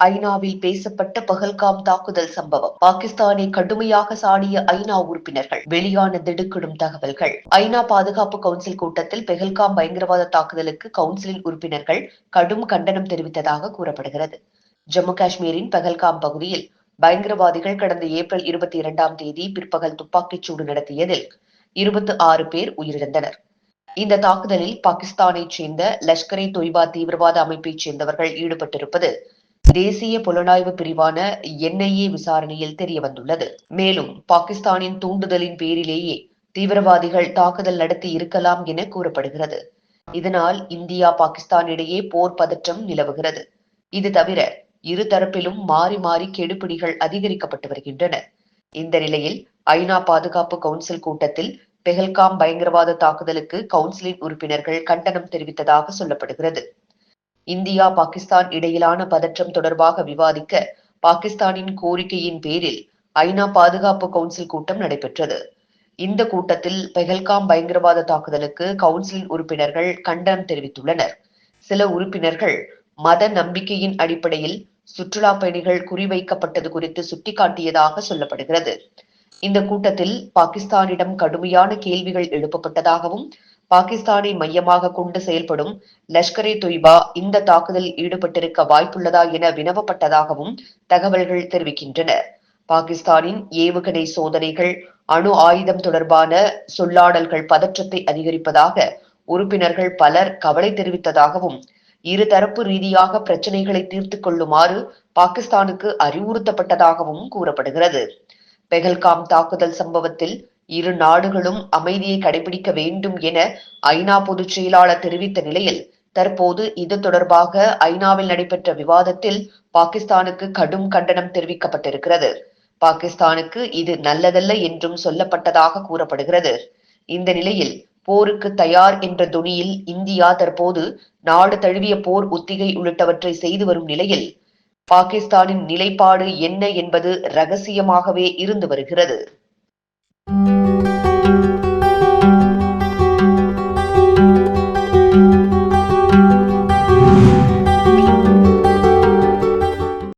ஐநாவில் பேசப்பட்ட பஹல்காம் தாக்குதல் சம்பவம். பாகிஸ்தானை கடுமையாக சாடிய ஐநா உறுப்பினர்கள். வெளியான திடுக்கிடும் தகவல்கள். ஐநா பாதுகாப்பு கவுன்சில் கூட்டத்தில் பெஹல்காம் பயங்கரவாத தாக்குதலுக்கு கவுன்சிலின் உறுப்பினர்கள் கடும் கண்டனம் தெரிவித்ததாக கூறப்படுகிறது. ஜம்மு காஷ்மீரின் பெஹல்காம் பகுதியில் பயங்கரவாதிகள் கடந்த ஏப்ரல் 22ஆம் தேதி பிற்பகல் துப்பாக்கிச் சூடு நடத்தியதில் 26 பேர் உயிரிழந்தனர். இந்த தாக்குதலில் பாகிஸ்தானைச் சேர்ந்த லஷ்கர்-இ-தொய்பா தீவிரவாத அமைப்பைச் சேர்ந்தவர்கள் ஈடுபட்டிருப்பது தேசிய புலனாய்வு பிரிவான NIA விசாரணையில் தெரியவந்துள்ளது. மேலும் பாகிஸ்தானின் தூண்டுதலின் பேரிலேயே தீவிரவாதிகள் தாக்குதல் நடத்தி இருக்கலாம் என கூறப்படுகிறது. இதனால் இந்தியா பாகிஸ்தான் இடையே போர் பதற்றம் நிலவுகிறது. இது தவிர இரு தரப்பிலும் மாறி மாறி கெடுபிடிகள் அதிகரிக்கப்பட்டு வருகின்றன. இந்த நிலையில் ஐநா பாதுகாப்பு கவுன்சில் கூட்டத்தில் பெஹல்காம் பயங்கரவாத தாக்குதலுக்கு கவுன்சிலின் உறுப்பினர்கள் கண்டனம் தெரிவித்ததாக சொல்லப்படுகிறது. இந்தியா பாகிஸ்தான் இடையிலான பதற்றம் தொடர்பாக விவாதிக்க பாகிஸ்தானின் கோரிக்கையின் பேரில் ஐநா பாதுகாப்பு கவுன்சில் கூட்டம் நடைபெற்றது. இந்த கூட்டத்தில் பெஹல்காம் பயங்கரவாத தாக்குதலுக்கு கவுன்சிலின் உறுப்பினர்கள் கண்டனம் தெரிவித்துள்ளனர். சில உறுப்பினர்கள் மத நம்பிக்கையின் அடிப்படையில் சுற்றுலா பயணிகள் குறிவைக்கப்பட்டது குறித்து சுட்டிக்காட்டியதாக சொல்லப்படுகிறது. இந்த கூட்டத்தில் பாகிஸ்தானிடம் கடுமையான கேள்விகள் எழுப்பப்பட்டதாகவும் பாகிஸ்தானை மையமாக கொண்டு செயல்படும் லஷ்கர்-இ-தொய்பா இந்த தாக்குதலில் ஈடுபட்டிருக்க வாய்ப்புள்ளதா என வினவப்பட்டதாகவும் தகவல்கள் தெரிவிக்கின்றன. பாகிஸ்தானின் ஏவுகணை சோதனைகள், அணு ஆயுதம் தொடர்பான சொல்லாடல்கள் பதற்றத்தை அதிகரிப்பதாக உறுப்பினர்கள் பலர் கவலை தெரிவித்ததாகவும், இருதரப்பு ரீதியாக பிரச்சினைகளை தீர்த்துக் கொள்ளுமாறு பாகிஸ்தானுக்கு அறிவுறுத்தப்பட்டதாகவும் கூறப்படுகிறது. பெஹல்காம் தாக்குதல் சம்பவத்தில் இரு நாடுகளும் அமைதியை கடைபிடிக்க வேண்டும் என ஐநா பொதுச் செயலாளர் தெரிவித்த நிலையில் தற்போது இது தொடர்பாக ஐநாவில் நடைபெற்ற விவாதத்தில் பாகிஸ்தானுக்கு கடும் கண்டனம் தெரிவிக்கப்பட்டிருக்கிறது. பாகிஸ்தானுக்கு இது நல்லதல்ல என்றும் சொல்லப்பட்டதாக கூறப்படுகிறது. இந்த நிலையில் போருக்கு தயார் என்ற தொனியில் இந்தியா தற்போது நாடு தழுவிய போர் ஒத்திகை உள்ளிட்டவற்றை செய்து வரும் நிலையில் பாகிஸ்தானின் நிலைப்பாடு என்ன என்பது ரகசியமாகவே இருந்து வருகிறது.